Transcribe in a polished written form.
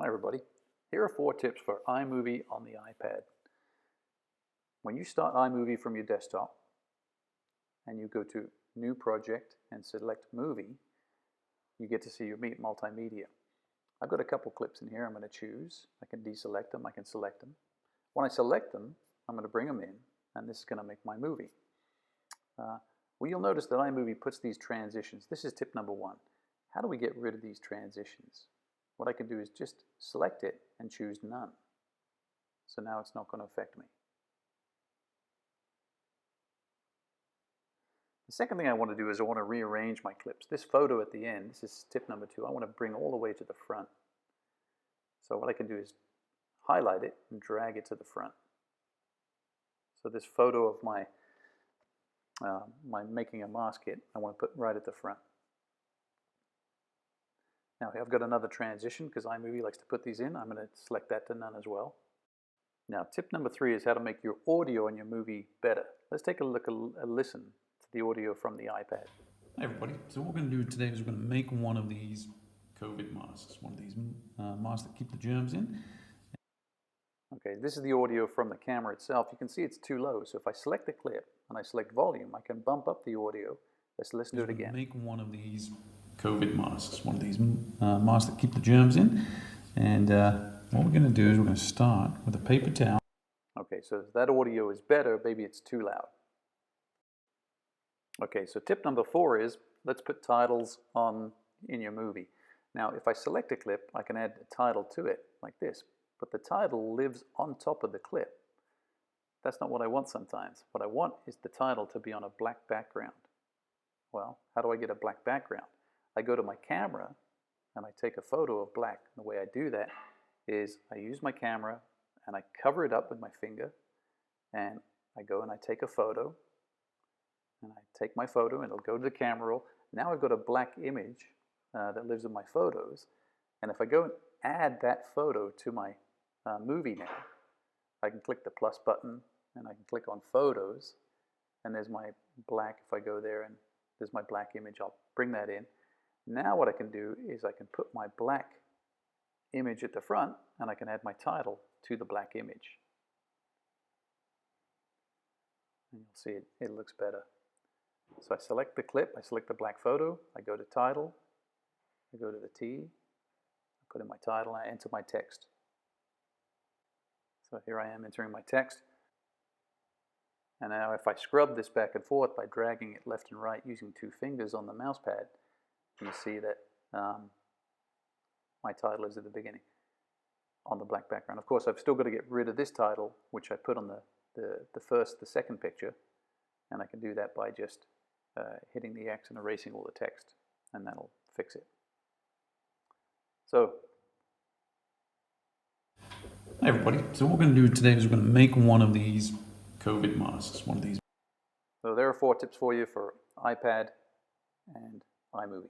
Hi everybody. Here are 4 tips for iMovie on the iPad. When you start iMovie from your desktop and you go to New Project and select Movie, you get to see your multimedia. I've got a couple clips in here I'm going to choose. I can deselect them, I can select them. When I select them, I'm going to bring them in, and this is going to make my movie. Well, you'll notice that iMovie puts these transitions. This is tip number 1. How do we get rid of these transitions? What I can do is just select it and choose none. So now it's not going to affect me. The second thing I want to do is I want to rearrange my clips. This photo at the end, this is tip number 2, I want to bring all the way to the front. So what I can do is highlight it and drag it to the front. So this photo of my making a mask kit, I want to put right at the front. Now I've got another transition because iMovie likes to put these in. I'm going to select that to none as well. Now tip number 3 is how to make your audio in your movie better. Let's take a listen to the audio from the iPad. Hey everybody, so what we're going to do today is we're going to make one of these COVID masks, one of these masks that keep the germs in. Okay, this is the audio from the camera itself. You can see it's too low, so if I select the clip and I select volume, I can bump up the audio. Let's listen to it again. Make one of these COVID masks, one of these masks that keep the germs in. And what we're going to do is we're going to start with a paper towel. Okay, so if that audio is better, maybe it's too loud. Okay, so tip number 4 is let's put titles in your movie. Now, if I select a clip, I can add a title to it like this, but the title lives on top of the clip. That's not what I want sometimes. What I want is the title to be on a black background. Well, how do I get a black background? I go to my camera and I take a photo of black. And the way I do that is I use my camera and I cover it up with my finger, and I go and I take a photo, and I take my photo and it'll go to the camera roll. Now I've got a black image that lives in my photos, and if I go and add that photo to my movie now, I can click the plus button and I can click on photos, and there's my black. If I go there and there's my black image, I'll bring that in. Now what I can do is I can put my black image at the front and I can add my title to the black image. And you'll see it looks better. So I select the clip, I select the black photo, I go to title, I go to the T, I put in my title, I enter my text. So here I am entering my text. And now if I scrub this back and forth by dragging it left and right using 2 fingers on the mouse pad, you see that my title is at the beginning on the black background. Of course, I've still got to get rid of this title, which I put on the second picture, and I can do that by just hitting the X and erasing all the text, and that'll fix it. So, Hey everybody, so what we're going to do today is we're going to make one of these COVID masks, one of these. So there are 4 tips for you for iPad and iMovie.